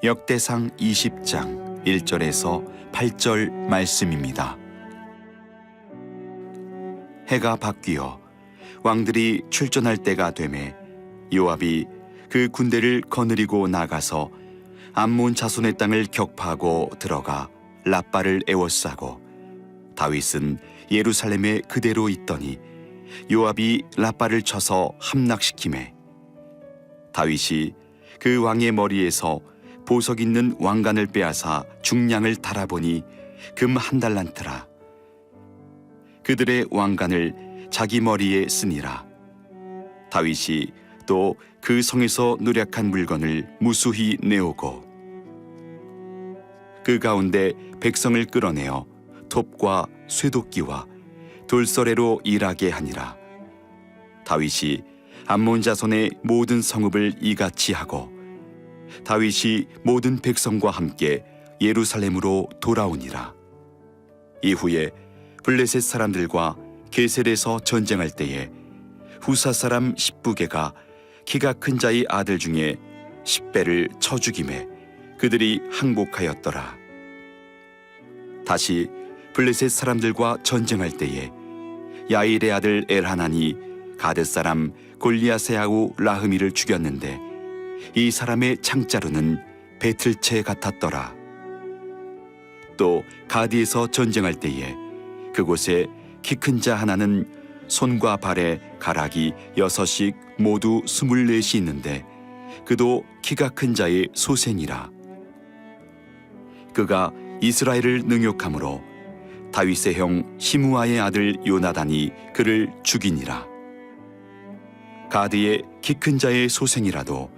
역대상 20장 1절에서 8절 말씀입니다. 해가 바뀌어 왕들이 출전할 때가 되매 요압이 그 군대를 거느리고 나가서 암몬 자손의 땅을 격파하고 들어가 랍바를 에워싸고 다윗은 예루살렘에 그대로 있더니 요압이 랍바를 쳐서 함락시키매 다윗이 그 왕의 머리에서 보석 있는 왕관을 빼앗아 중량을 달아보니 금 1달란트라. 그들의 왕관을 자기 머리에 쓰니라. 다윗이 또 그 성에서 노략한 물건을 무수히 내오고 그 가운데 백성을 끌어내어 톱과 쇠도끼와 돌서래로 일하게 하니라. 다윗이 암몬 자손의 모든 성읍을 이같이 하고 다윗이 모든 백성과 함께 예루살렘으로 돌아오니라. 이후에 블레셋 사람들과 게셀에서 전쟁할 때에 후사 사람 십부개가 키가 큰 자의 아들 중에 10배를 쳐 죽이매 그들이 항복하였더라. 다시 블레셋 사람들과 전쟁할 때에 야일의 아들 엘하난이 가드 사람 골리앗의 아우 라흐미를 죽였는데 이 사람의 창자루는 배틀채 같았더라. 또 가디에서 전쟁할 때에 그곳에 키 큰 자 하나는 손과 발에 가락이 6씩 모두 24이 있는데 그도 키가 큰 자의 소생이라. 그가 이스라엘을 능욕함으로 다윗의 형 시므아의 아들 요나단이 그를 죽이니라. 가드의 키 큰 자의 소생이라도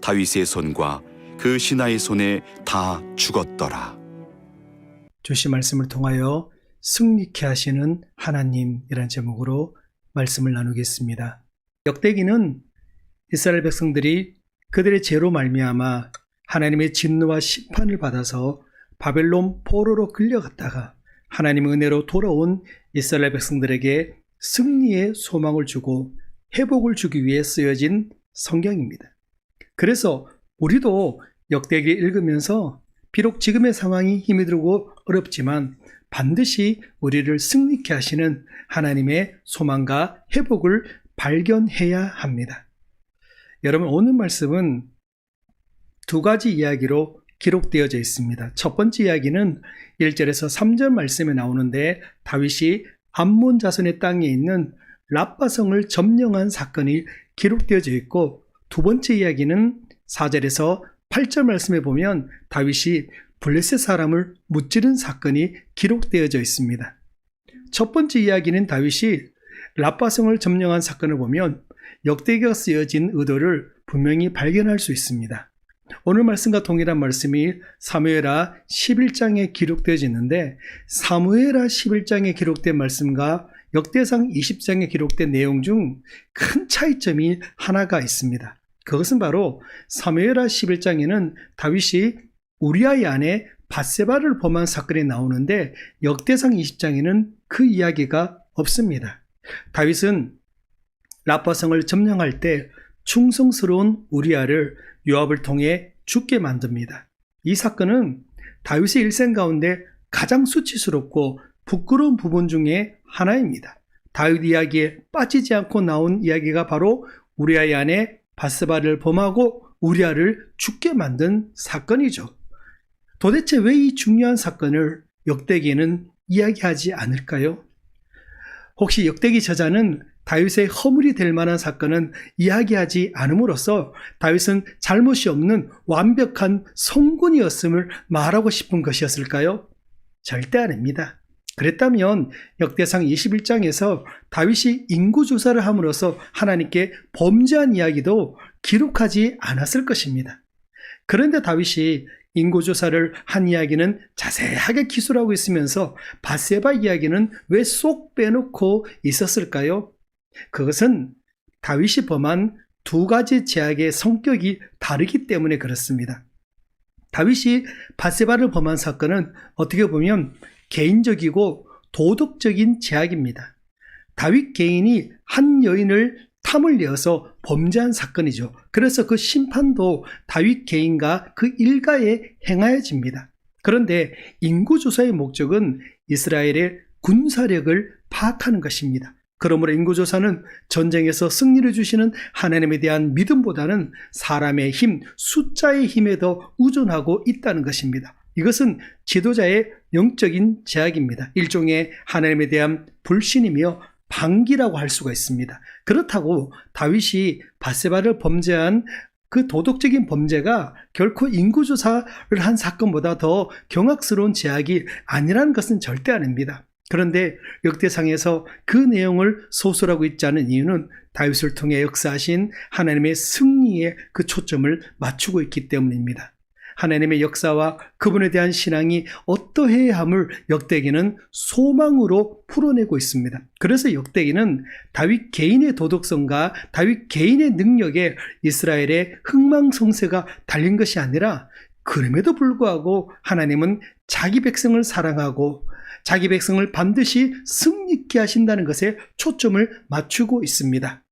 다윗의 손과 그 신하의 손에 다 죽었더라. 주신 말씀을 통하여 승리케 하시는 하나님이라는 제목으로 말씀을 나누겠습니다. 역대기는 이스라엘 백성들이 그들의 죄로 말미암아 하나님의 진노와 심판을 받아서 바벨론 포로로 끌려갔다가 하나님의 은혜로 돌아온 이스라엘 백성들에게 승리의 소망을 주고 회복을 주기 위해 쓰여진 성경입니다. 그래서 우리도 역대기를 읽으면서 비록 지금의 상황이 힘이 들고 어렵지만 반드시 우리를 승리케 하시는 하나님의 소망과 회복을 발견해야 합니다. 여러분, 오늘 말씀은 두 가지 이야기로 기록되어져 있습니다. 첫 번째 이야기는 1절에서 3절 말씀에 나오는데 다윗이 암몬 자손의 땅에 있는 랍바성을 점령한 사건이 기록되어져 있고, 두 번째 이야기는 4절에서 8절 말씀에 보면 다윗이 블레셋 사람을 무찌른 사건이 기록되어져 있습니다. 첫 번째 이야기는 다윗이 랍바성을 점령한 사건을 보면 역대기가 쓰여진 의도를 분명히 발견할 수 있습니다. 오늘 말씀과 동일한 말씀이 사무엘하 11장에 기록되어져 있는데, 사무엘하 11장에 기록된 말씀과 역대상 20장에 기록된 내용 중 큰 차이점이 하나가 있습니다. 그것은 바로 사무엘하 11장에는 다윗이 우리아의 아내 밧세바를 범한 사건이 나오는데 역대상 20장에는 그 이야기가 없습니다. 다윗은 랍바성을 점령할 때 충성스러운 우리아를 요압을 통해 죽게 만듭니다. 이 사건은 다윗의 일생 가운데 가장 수치스럽고 부끄러운 부분 중에 하나입니다. 다윗 이야기에 빠지지 않고 나온 이야기가 바로 우리아의 아내 밧세바를 범하고 우리아를 죽게 만든 사건이죠. 도대체 왜 이 중요한 사건을 역대기에는 이야기하지 않을까요? 혹시 역대기 저자는 다윗의 허물이 될 만한 사건은 이야기하지 않음으로써 다윗은 잘못이 없는 완벽한 성군이었음을 말하고 싶은 것이었을까요? 절대 아닙니다. 그랬다면 역대상 21장에서 다윗이 인구조사를 함으로써 하나님께 범죄한 이야기도 기록하지 않았을 것입니다. 그런데 다윗이 인구조사를 한 이야기는 자세하게 기술하고 있으면서 밧세바 이야기는 왜 쏙 빼놓고 있었을까요? 그것은 다윗이 범한 두 가지 죄악의 성격이 다르기 때문에 그렇습니다. 다윗이 밧세바를 범한 사건은 어떻게 보면 개인적이고 도덕적인 죄악입니다. 다윗 개인이 한 여인을 탐을 내어서 범죄한 사건이죠. 그래서 그 심판도 다윗 개인과 그 일가에 행하여집니다. 그런데 인구조사의 목적은 이스라엘의 군사력을 파악하는 것입니다. 그러므로 인구조사는 전쟁에서 승리를 주시는 하나님에 대한 믿음보다는 사람의 힘, 숫자의 힘에 더 의존하고 있다는 것입니다. 이것은 지도자의 영적인 제약입니다. 일종의 하나님에 대한 불신이며 방기라고 할 수가 있습니다. 그렇다고 다윗이 밧세바를 범죄한 그 도덕적인 범죄가 결코 인구조사를 한 사건보다 더 경악스러운 제약이 아니라는 것은 절대 아닙니다. 그런데 역대상에서 그 내용을 소설하고 있지 않은 이유는 다윗을 통해 역사하신 하나님의 승리에 그 초점을 맞추고 있기 때문입니다. 하나님의 역사와 그분에 대한 신앙이 어떠해야 함을 역대기는 소망으로 풀어내고 있습니다. 그래서 역대기는 다윗 개인의 도덕성과 다윗 개인의 능력에 이스라엘의 흥망성쇠가 달린 것이 아니라 그럼에도 불구하고 하나님은 자기 백성을 사랑하고 자기 백성을 반드시 승리케 하신다는 것에 초점을 맞추고 있습니다.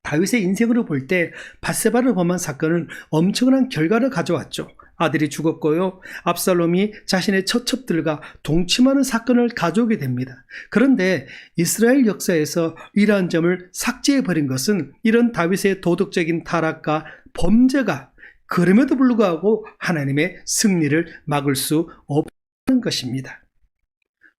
다윗의 인생으로 볼 때 밧세바를 범한 사건은 엄청난 결과를 가져왔죠. 아들이 죽었고요. 압살롬이 자신의 처첩들과 동침하는 사건을 가져오게 됩니다. 그런데 이스라엘 역사에서 이러한 점을 삭제해버린 것은 이런 다윗의 도덕적인 타락과 범죄가 그럼에도 불구하고 하나님의 승리를 막을 수 없다는 것입니다.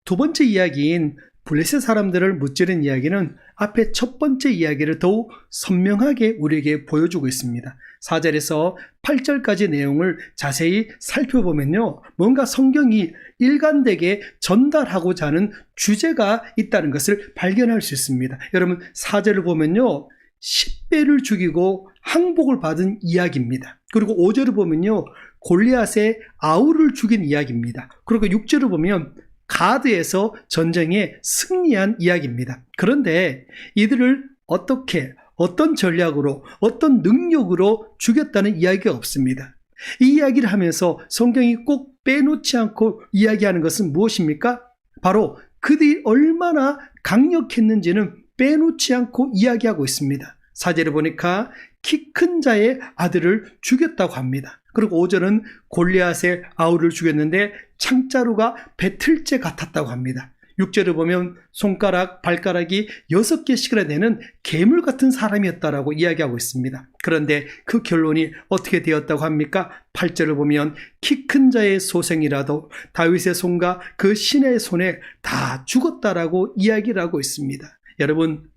두 번째 이야기인 블레셋 사람들을 무찌른 이야기는 앞에 첫 번째 이야기를 더욱 선명하게 우리에게 보여주고 있습니다. 4절에서 8절까지 내용을 자세히 살펴보면요, 뭔가 성경이 일관되게 전달하고자 하는 주제가 있다는 것을 발견할 수 있습니다. 여러분 4절을 보면요, 10배를 죽이고 항복을 받은 이야기입니다. 그리고 5절을 보면요, 골리앗의 아우를 죽인 이야기입니다. 그리고 6절을 보면 가드에서 전쟁에 승리한 이야기입니다. 그런데 이들을 어떻게, 어떤 전략으로, 어떤 능력으로 죽였다는 이야기가 없습니다. 이 이야기를 하면서 성경이 꼭 빼놓지 않고 이야기하는 것은 무엇입니까? 바로 그들이 얼마나 강력했는지는 빼놓지 않고 이야기하고 있습니다. 4절에 보니까 키 큰 자의 아들을 죽였다고 합니다. 그리고 5절은 골리앗의 아우를 죽였는데 창자루가 배틀째 같았다고 합니다. 6절을 보면 손가락, 발가락이 6개씩이나 되는 괴물 같은 사람이었다라고 이야기하고 있습니다. 그런데 그 결론이 어떻게 되었다고 합니까? 8절을 보면 키 큰 자의 소생이라도 다윗의 손과 그 신의 손에 다 죽었다라고 이야기를 하고 있습니다. 여러분,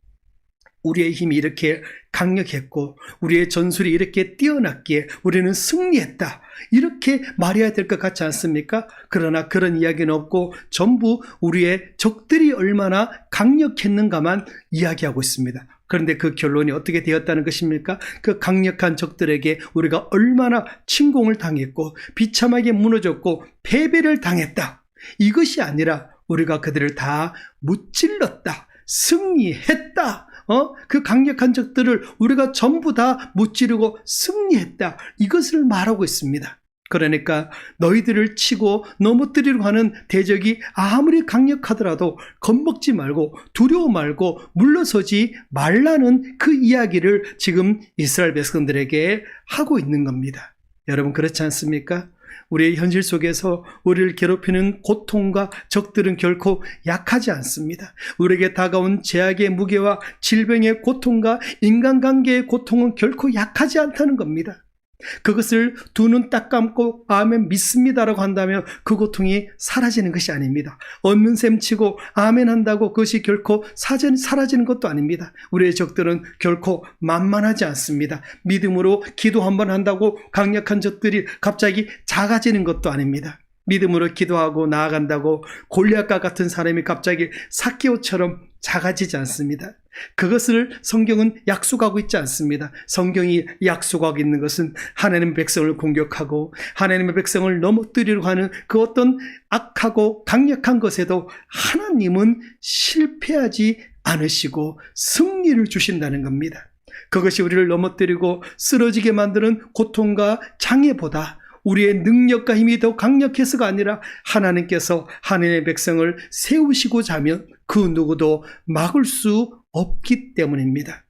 우리의 힘이 이렇게 강력했고 우리의 전술이 이렇게 뛰어났기에 우리는 승리했다, 이렇게 말해야 될 것 같지 않습니까? 그러나 그런 이야기는 없고 전부 우리의 적들이 얼마나 강력했는가만 이야기하고 있습니다. 그런데 그 결론이 어떻게 되었다는 것입니까? 그 강력한 적들에게 우리가 얼마나 침공을 당했고 비참하게 무너졌고 패배를 당했다, 이것이 아니라 우리가 그들을 다 무찔렀다, 승리했다, 그 강력한 적들을 우리가 전부 다 무찌르고 승리했다, 이것을 말하고 있습니다. 그러니까 너희들을 치고 넘어뜨리려고 하는 대적이 아무리 강력하더라도 겁먹지 말고 두려워 말고 물러서지 말라는 그 이야기를 지금 이스라엘 백성들에게 하고 있는 겁니다. 여러분, 그렇지 않습니까? 우리의 현실 속에서 우리를 괴롭히는 고통과 적들은 결코 약하지 않습니다. 우리에게 다가온 제약의 무게와 질병의 고통과 인간관계의 고통은 결코 약하지 않다는 겁니다. 그것을 두 눈 딱 감고 아멘 믿습니다라고 한다면 그 고통이 사라지는 것이 아닙니다. 얻는 셈 치고 아멘 한다고 그것이 결코 사라지는 것도 아닙니다. 우리의 적들은 결코 만만하지 않습니다. 믿음으로 기도 한번 한다고 강력한 적들이 갑자기 작아지는 것도 아닙니다. 믿음으로 기도하고 나아간다고 골리앗과 같은 사람이 갑자기 삭개오처럼 작아지지 않습니다. 그것을 성경은 약속하고 있지 않습니다. 성경이 약속하고 있는 것은 하나님의 백성을 공격하고 하나님의 백성을 넘어뜨리려고 하는 그 어떤 악하고 강력한 것에도 하나님은 실패하지 않으시고 승리를 주신다는 겁니다. 그것이 우리를 넘어뜨리고 쓰러지게 만드는 고통과 장애보다 우리의 능력과 힘이 더 강력해서가 아니라 하나님께서 하나님의 백성을 세우시고자 하면 그 누구도 막을 수 없기 때문입니다.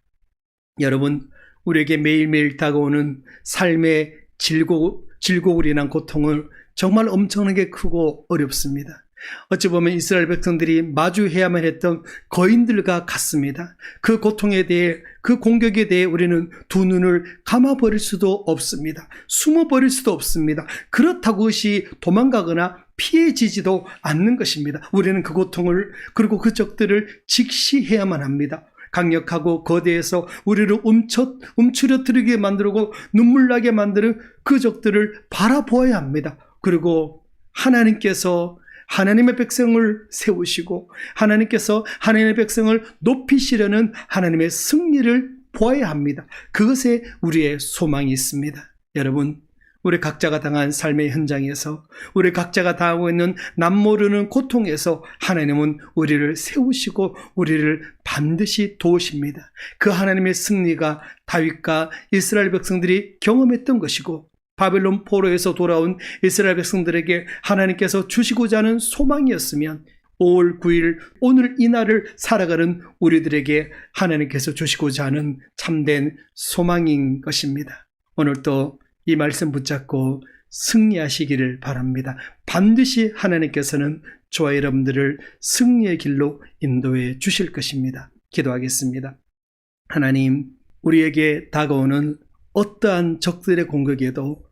여러분, 우리에게 매일매일 다가오는 삶의 질곡을 인한 고통을 정말 엄청나게 크고 어렵습니다. 어찌 보면 이스라엘 백성들이 마주해야만 했던 거인들과 같습니다. 그 고통에 대해, 그 공격에 대해 우리는 두 눈을 감아버릴 수도 없습니다. 숨어버릴 수도 없습니다. 그렇다고 그것이 도망가거나 피해지지도 않는 것입니다. 우리는 그 고통을, 그리고 그 적들을 직시해야만 합니다. 강력하고 거대해서 우리를 움츠러뜨리게 만들고 눈물 나게 만드는 그 적들을 바라보아야 합니다. 그리고 하나님께서 하나님의 백성을 세우시고 하나님께서 하나님의 백성을 높이시려는 하나님의 승리를 보아야 합니다. 그것에 우리의 소망이 있습니다. 여러분, 우리 각자가 당한 삶의 현장에서, 우리 각자가 당하고 있는 남모르는 고통에서 하나님은 우리를 세우시고 우리를 반드시 도우십니다. 그 하나님의 승리가 다윗과 이스라엘 백성들이 경험했던 것이고, 바벨론 포로에서 돌아온 이스라엘 백성들에게 하나님께서 주시고자 하는 소망이었으면 5월 9일 오늘 이 날을 살아가는 우리들에게 하나님께서 주시고자 하는 참된 소망인 것입니다. 오늘도 이 말씀 붙잡고 승리하시기를 바랍니다. 반드시 하나님께서는 저와 여러분들을 승리의 길로 인도해 주실 것입니다. 기도하겠습니다. 하나님, 우리에게 다가오는 어떠한 적들의 공격에도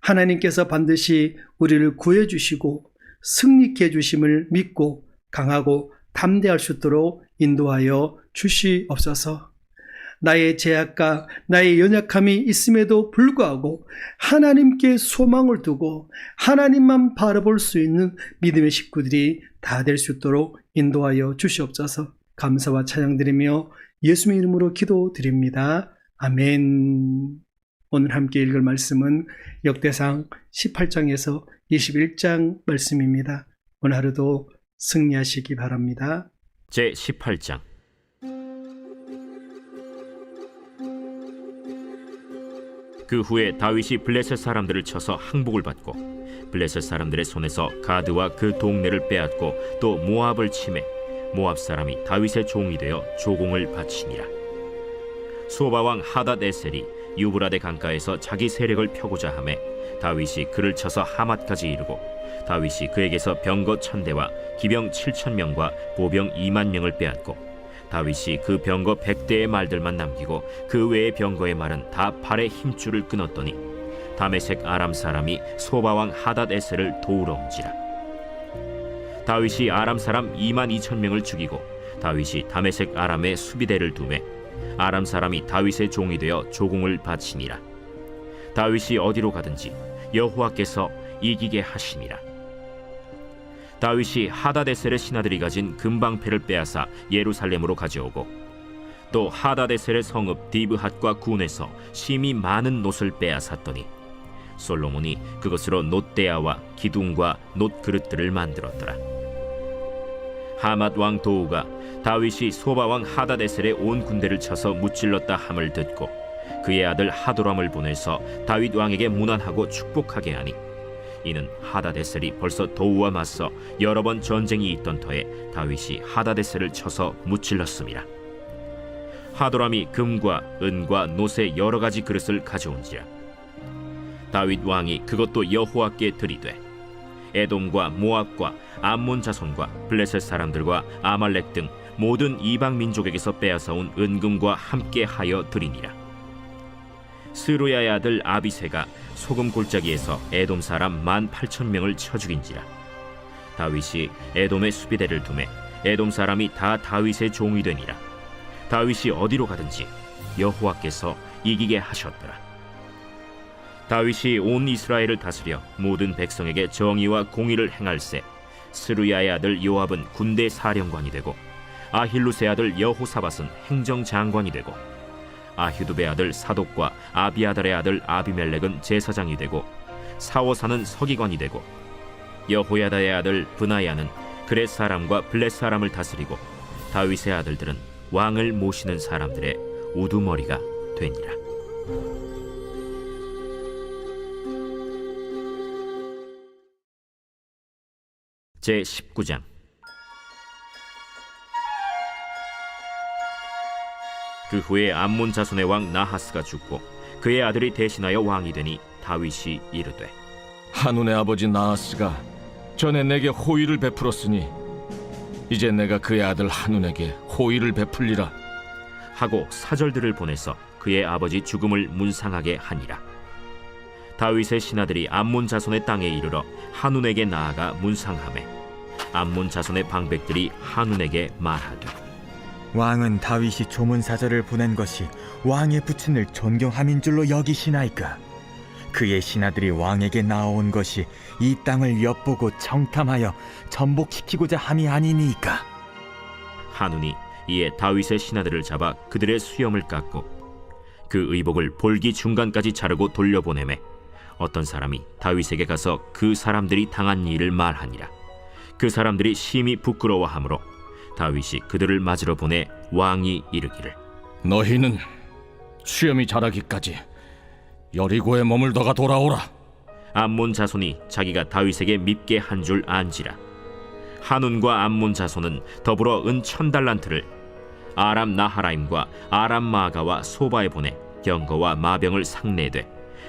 하나님께서 반드시 우리를 구해 주시고 승리케 해주심을 믿고 강하고 담대할 수 있도록 인도하여 주시옵소서. 나의 제약과 나의 연약함이 있음에도 불구하고 하나님께 소망을 두고 하나님만 바라볼 수 있는 믿음의 식구들이 다 될 수 있도록 인도하여 주시옵소서. 감사와 찬양드리며 예수님의 이름으로 기도드립니다. 아멘. 오늘 함께 읽을 말씀은 역대상 18장에서 21장 말씀입니다. 오늘 하루도 승리하시기 바랍니다. 제18장. 그 후에 다윗이 블레셋 사람들을 쳐서 항복을 받고 블레셋 사람들의 손에서 가드와 그 동네를 빼앗고 또 모압을 치매 모압 사람이 다윗의 종이 되어 조공을 바치니라. 소바왕 하닷에셀이 유브라데 강가에서 자기 세력을 펴고자 하매 다윗이 그를 쳐서 하맛까지 이르고 다윗이 그에게서 병거 1000대와 기병 7000명과 보병 20000명을 빼앗고 다윗이 그 병거 100대의 말들만 남기고 그 외의 병거의 말은 다 팔의 힘줄을 끊었더니 다메섹 아람 사람이 소바왕 하닷에셀을 도우러 온지라. 다윗이 아람 사람 22000명을 죽이고 다윗이 다메섹 아람의 수비대를 두매 아람 사람이 다윗의 종이 되어 조공을 바치니라. 다윗이 어디로 가든지 여호와께서 이기게 하시니라. 다윗이 하닷에셀의 신하들이 가진 금방패를 빼앗아 예루살렘으로 가져오고 또 하닷에셀의 성읍 디브핫과 군에서 심히 많은 놋을 빼앗았더니 솔로몬이 그것으로 놋대야와 기둥과 놋그릇들을 만들었더라. 하맛 왕 도우가 다윗이 소바 왕 하닷에셀의 온 군대를 쳐서 무찔렀다 함을 듣고 그의 아들 하도람을 보내서 다윗 왕에게 문안하고 축복하게 하니 이는 하닷에셀이 벌써 도우와 맞서 여러 번 전쟁이 있던 터에 다윗이 하닷에셀을 쳐서 무찔렀음이라. 하도람이 금과 은과 놋의 여러 가지 그릇을 가져온지라. 다윗 왕이 그것도 여호와께 드리되 에돔과 모압과 암몬 자손과 블레셋 사람들과 아말렉 등 모든 이방 민족에게서 빼앗아온 은금과 함께 하여 드리니라. 스루야의 아들 아비새가 소금 골짜기에서 에돔 사람 18,000명을 쳐 죽인지라. 다윗이 에돔의 수비대를 두매 에돔 사람이 다 다윗의 종이 되니라. 다윗이 어디로 가든지 여호와께서 이기게 하셨더라. 다윗이 온 이스라엘을 다스려 모든 백성에게 정의와 공의를 행할세 스루야의 아들 요압은 군대 사령관이 되고 아힐루스의 아들 여호사밧은 행정장관이 되고 아휴두베의 아들 사독과 아비아달의 아들 아비멜렉은 제사장이 되고 사오사는 서기관이 되고 여호야다의 아들 브나야는 그렛 사람과 블렛 사람을 다스리고 다윗의 아들들은 왕을 모시는 사람들의 우두머리가 되니라. 제19장. 그 후에 암몬 자손의 왕 나하스가 죽고 그의 아들이 대신하여 왕이 되니 다윗이 이르되 한운의 아버지 나하스가 전에 내게 호의를 베풀었으니 이제 내가 그의 아들 한운에게 호의를 베풀리라 하고 사절들을 보내서 그의 아버지 죽음을 문상하게 하니라. 다윗의 신하들이 암몬 자손의 땅에 이르러 한운에게 나아가 문상하매 암몬 자손의 방백들이 한운에게 말하되 왕은 다윗이 조문사절을 보낸 것이 왕의 부친을 존경함인 줄로 여기시나이까? 그의 신하들이 왕에게 나아온 것이 이 땅을 엿보고 청탐하여 전복시키고자 함이 아니니이까? 한운이 이에 다윗의 신하들을 잡아 그들의 수염을 깎고 그 의복을 볼기 중간까지 자르고 돌려보내매 어떤 사람이 다윗에게 가서 그 사람들이 당한 일을 말하니라. 그 사람들이 심히 부끄러워하므로 다윗이 그들을 맞으러 보내 왕이 이르기를 너희는 수염이 자라기까지 여리고에 머물다가 돌아오라. 암몬 자손이 자기가 다윗에게 밉게 한 줄 안지라. 한운과 암몬 자손은 더불어 은 1000달란트를 아람 나하라임과 아람 마가와 소바에 보내 병거와 마병을 상내되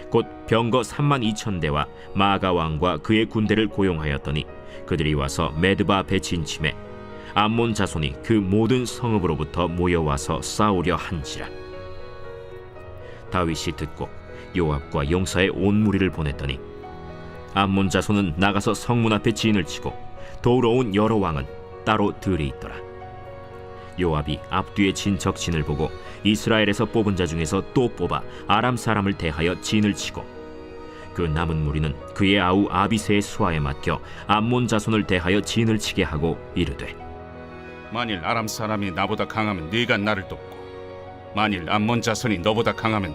곧 병거 32,000대와 마가 왕과 그의 군대를 고용하였더니 그들이 와서 메드바 앞에 진침해 암몬 자손이 그 모든 성읍으로부터 모여와서 싸우려 한지라. 다윗이 듣고 요압과 용사의 온 무리를 보냈더니 암몬 자손은 나가서 성문 앞에 진을 치고 도우러 온 여러 왕은 따로 들이 있더라. 요압이 앞뒤에 진척진을 보고 이스라엘에서 뽑은 자 중에서 또 뽑아 아람 사람을 대하여 진을 치고 그 남은 무리는 그의 아우 아비새의 수하에 맡겨 암몬 자손을 대하여 진을 치게 하고 이르되 만일 아람 사람이 나보다 강하면 네가 나를 돕고 만일 암몬 자손이 너보다 강하면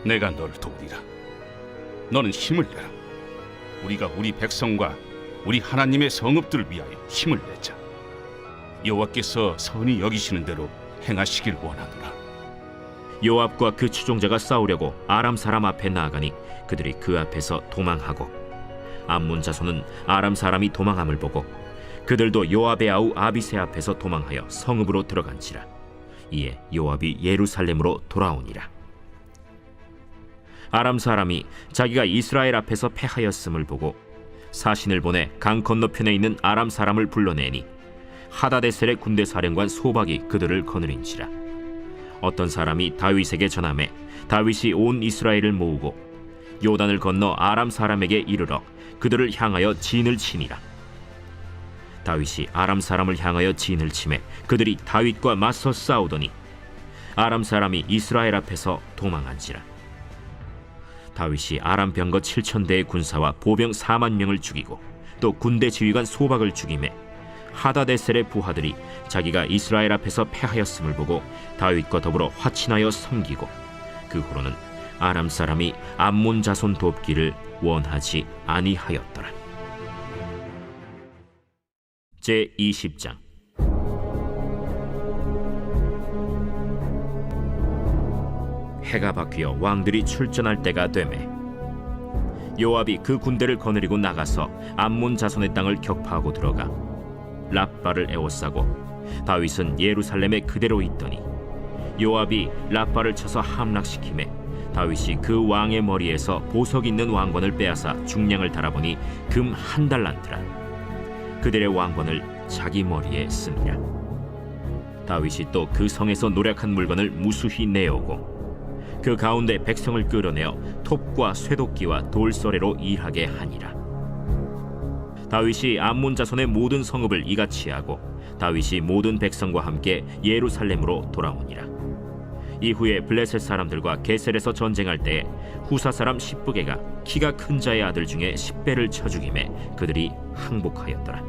내가 너를 도우리라. 너는 힘을 내라. 우리가 우리 백성과 우리 하나님의 성읍들을 위하여 힘을 내자. 여호와께서 선히 여기시는 대로 행하시길 원하노라. 요압과 그 추종자가 싸우려고 아람 사람 앞에 나아가니 그들이 그 앞에서 도망하고 암몬 자손은 아람 사람이 도망함을 보고 그들도 요압의 아우 아비새 앞에서 도망하여 성읍으로 들어간지라. 이에 요압이 예루살렘으로 돌아오니라. 아람 사람이 자기가 이스라엘 앞에서 패하였음을 보고 사신을 보내 강 건너편에 있는 아람 사람을 불러내니 하다데셀의 군대 사령관 소박이 그들을 거느린지라. 어떤 사람이 다윗에게 전하매 다윗이 온 이스라엘을 모으고 요단을 건너 아람 사람에게 이르러 그들을 향하여 진을 치니라. 다윗이 아람 사람을 향하여 진을 치매 그들이 다윗과 맞서 싸우더니 아람 사람이 이스라엘 앞에서 도망한지라. 다윗이 아람 병거 7,000대의 군사와 보병 4만 명을 죽이고 또 군대 지휘관 소박을 죽이매 하다데셀의 부하들이 자기가 이스라엘 앞에서 패하였음을 보고 다윗과 더불어 화친하여 섬기고 그 후로는 아람 사람이 암몬 자손 돕기를 원하지 아니하였더라. 제20장. 해가 바뀌어 왕들이 출전할 때가 되매 요압이 그 군대를 거느리고 나가서 암몬 자손의 땅을 격파하고 들어가 랍바를 에워싸고 다윗은 예루살렘에 그대로 있더니 요압이 랍바를 쳐서 함락시키매 다윗이 그 왕의 머리에서 보석 있는 왕관을 빼앗아 중량을 달아보니 금 1달란트라. 그들의 왕관을 자기 머리에 쓰니라. 다윗이 또 그 성에서 노략한 물건을 무수히 내오고 그 가운데 백성을 끌어내어 톱과 쇠도끼와 돌서래로 일하게 하니라. 다윗이 암몬 자손의 모든 성읍을 이같이 하고 다윗이 모든 백성과 함께 예루살렘으로 돌아오니라. 이후에 블레셋 사람들과 게셀에서 전쟁할 때에 후사 사람 십부게가 키가 큰 자의 아들 중에 10배를 쳐 죽이매 그들이 항복하였더라.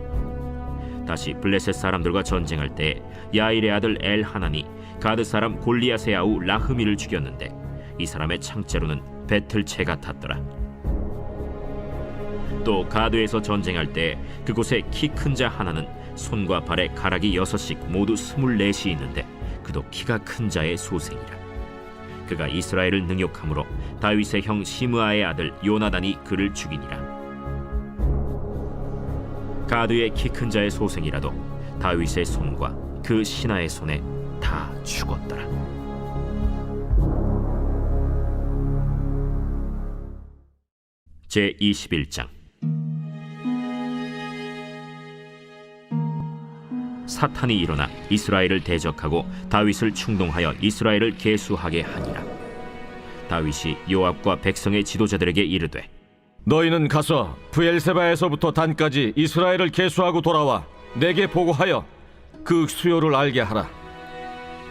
다시 블레셋 사람들과 전쟁할 때에 야일의 아들 엘하나니 가드 사람 골리앗의 아우 라흐미를 죽였는데 이 사람의 창자로는 배틀채 같았더라. 또 가드에서 전쟁할 때 그곳에 키 큰 자 하나는 손과 발에 가락이 6씩 모두 24이 있는데 그도 키가 큰 자의 소생이라. 그가 이스라엘을 능욕함으로 다윗의 형 시므아의 아들 요나단이 그를 죽이니라. 가드의 키 큰 자의 소생이라도 다윗의 손과 그 신하의 손에 다 죽었더라. 제21장. 사탄이 일어나 이스라엘을 대적하고 다윗을 충동하여 이스라엘을 계수하게 하니라. 다윗이 요압과 백성의 지도자들에게 이르되, 너희는 가서 브엘세바에서부터 단까지 이스라엘을 계수하고 돌아와 내게 보고하여 그 수요를 알게 하라.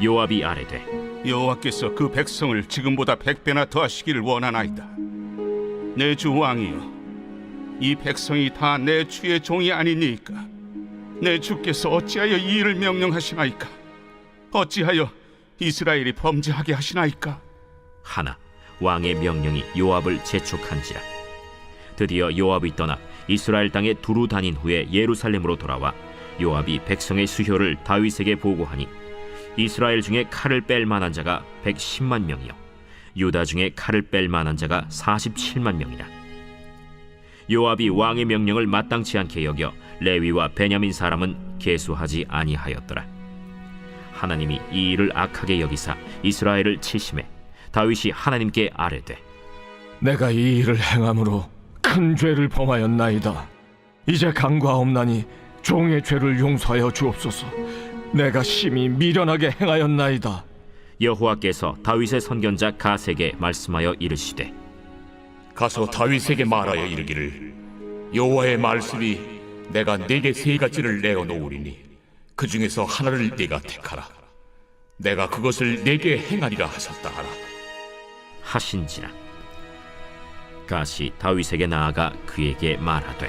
요압이 아뢰되, 여호와께서 그 백성을 지금보다 100배나 더하시기를 원하나이다. 내 주 왕이여, 이 백성이 다 내 주의 종이 아니니까 내 주께서 어찌하여 이 일을 명령하시나이까? 어찌하여 이스라엘이 범죄하게 하시나이까? 하나 왕의 명령이 요압을 재촉한지라. 드디어 요압이 떠나 이스라엘 땅에 두루 다닌 후에 예루살렘으로 돌아와 요압이 백성의 수효를 다윗에게 보고하니 이스라엘 중에 칼을 뺄 만한 자가 110만 명이요 유다 중에 칼을 뺄 만한 자가 47만 명이라. 요압이 왕의 명령을 마땅치 않게 여겨 레위와 베냐민 사람은 계수하지 아니하였더라. 하나님이 이 일을 악하게 여기사 이스라엘을 치심해 다윗이 하나님께 아뢰되, 내가 이 일을 행함으로 큰 죄를 범하였나이다. 이제 간과없나니 종의 죄를 용서하여 주옵소서. 내가 심히 미련하게 행하였나이다. 여호와께서 다윗의 선견자 가세에게 말씀하여 이르시되, 가서 다윗에게 말하여 이르기를, 여호와의 말씀이 내가 네게 세 가지를 내어 놓으리니 그 중에서 하나를 네가 택하라. 내가 그것을 네게 행하리라 하셨다 하라. 하신지라. 가시 다윗에게 나아가 그에게 말하되,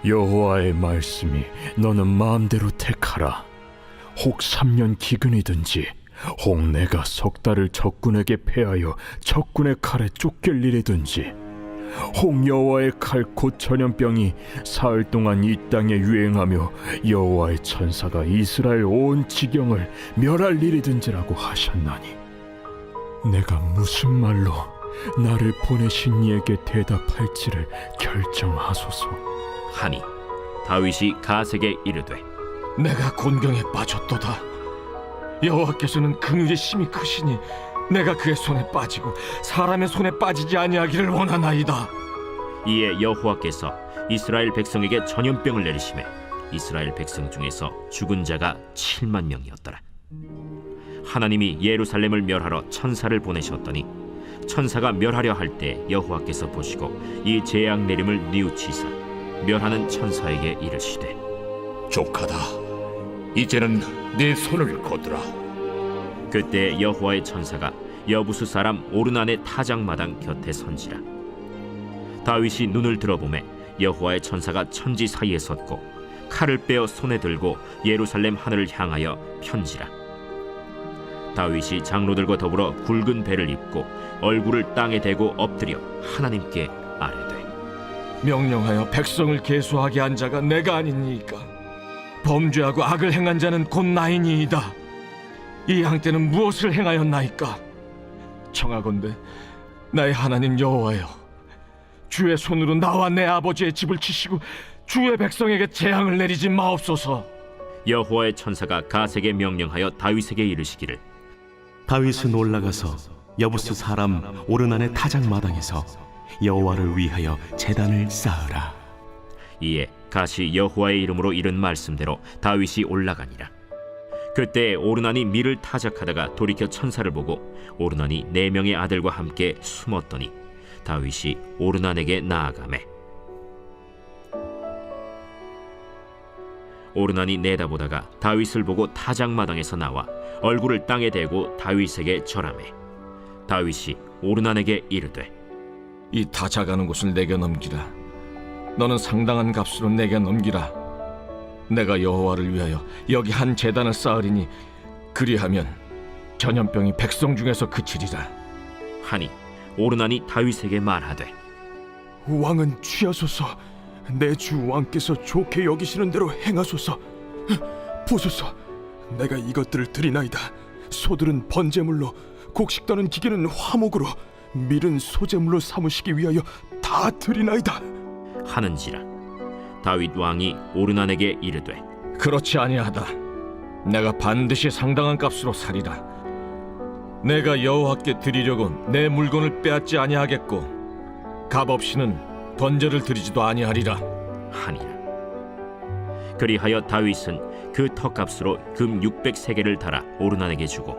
여호와의 말씀이 너는 마음대로 택하라. 혹 3년 기근이든지 혹 내가 석 달을 적군에게 패하여 적군의 칼에 쫓길 일이든지 혹 여호와의 칼 곧 전염병이 사흘 동안 이 땅에 유행하며 여호와의 천사가 이스라엘 온 지경을 멸할 일이든지라고 하셨나니 내가 무슨 말로 나를 보내신 이에게 대답할지를 결정하소서. 하니 다윗이 가세에게 이르되, 내가 곤경에 빠졌도다. 여호와께서는 긍휼이 심히 크시니 내가 그의 손에 빠지고 사람의 손에 빠지지 아니하기를 원하나이다. 이에 여호와께서 이스라엘 백성에게 전염병을 내리심에 이스라엘 백성 중에서 죽은 자가 7만 명이었더라. 하나님이 예루살렘을 멸하러 천사를 보내셨더니 천사가 멸하려 할 때 여호와께서 보시고 이 재앙 내림을 뉘우치사 멸하는 천사에게 이르시되, 족하다. 이제는 내 손을 거두라. 그때 여호와의 천사가 여부수 사람 오르난의 타작마당 곁에 선지라. 다윗이 눈을 들어보매 여호와의 천사가 천지 사이에 섰고 칼을 빼어 손에 들고 예루살렘 하늘을 향하여 편지라. 다윗이 장로들과 더불어 굵은 배를 입고 얼굴을 땅에 대고 엎드려 하나님께 아뢰되, 명령하여 백성을 계수하게 한 자가 내가 아니니까 범죄하고 악을 행한 자는 곧 나이니이다. 이 양떼는 무엇을 행하였나이까? 청하건대 나의 하나님 여호와여, 주의 손으로 나와 내 아버지의 집을 치시고 주의 백성에게 재앙을 내리지 마옵소서. 여호와의 천사가 가세에게 명령하여 다윗에게 이르시기를, 다윗은 올라가서 여부수 사람 오르난의 타작마당에서 여호와를 위하여 제단을 쌓으라. 이에 가시 여호와의 이름으로 이른 말씀대로 다윗이 올라가니라. 그때 오르난이 밀을 타작하다가 돌이켜 천사를 보고 오르난이 4명의 아들과 함께 숨었더니 다윗이 오르난에게 나아가매 오르난이 내다보다가 다윗을 보고 타작마당에서 나와 얼굴을 땅에 대고 다윗에게 절하매 다윗이 오르난에게 이르되, 이 타작하는 곳을 내게 넘기라. 너는 상당한 값으로 내게 넘기라. 내가 여호와를 위하여 여기 한 제단을 쌓으리니 그리하면 전염병이 백성 중에서 그치리라. 하니 오르난이 다윗에게 말하되, 왕은 취하소서. 내 주 왕께서 좋게 여기시는 대로 행하소서. 보소서, 내가 이것들을 드리나이다. 소들은 번제물로, 곡식 떠는 기계는 화목으로, 밀은 소제물로 삼으시기 위하여 다 드리나이다 하는지라. 다윗 왕이 오르난에게 이르되, 그렇지 아니하다. 내가 반드시 상당한 값으로 사리라. 내가 여호와께 드리려고 내 물건을 빼앗지 아니하겠고 값 없이는 번제를 드리지도 아니하리라. 하니라. 그리하여 다윗은 그 턱값으로 금 600세겔을 달아 오르난에게 주고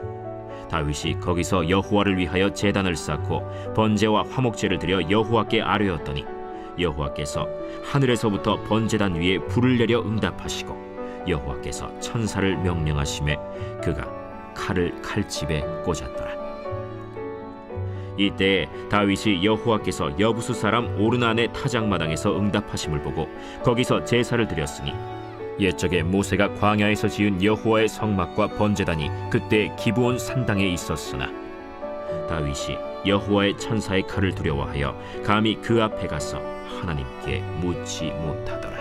다윗이 거기서 여호와를 위하여 제단을 쌓고 번제와 화목제를 드려 여호와께 아뢰었더니 여호와께서 하늘에서부터 번제단 위에 불을 내려 응답하시고 여호와께서 천사를 명령하심에 그가 칼을 칼집에 꽂았더라. 이때에 다윗이 여호와께서 여부수 사람 오르난의 타작마당에서 응답하심을 보고 거기서 제사를 드렸으니 옛적에 모세가 광야에서 지은 여호와의 성막과 번제단이 그때 기브온 산당에 있었으나 다윗이 여호와의 천사의 칼을 두려워하여 감히 그 앞에 가서 하나님께 묻지 못하더라.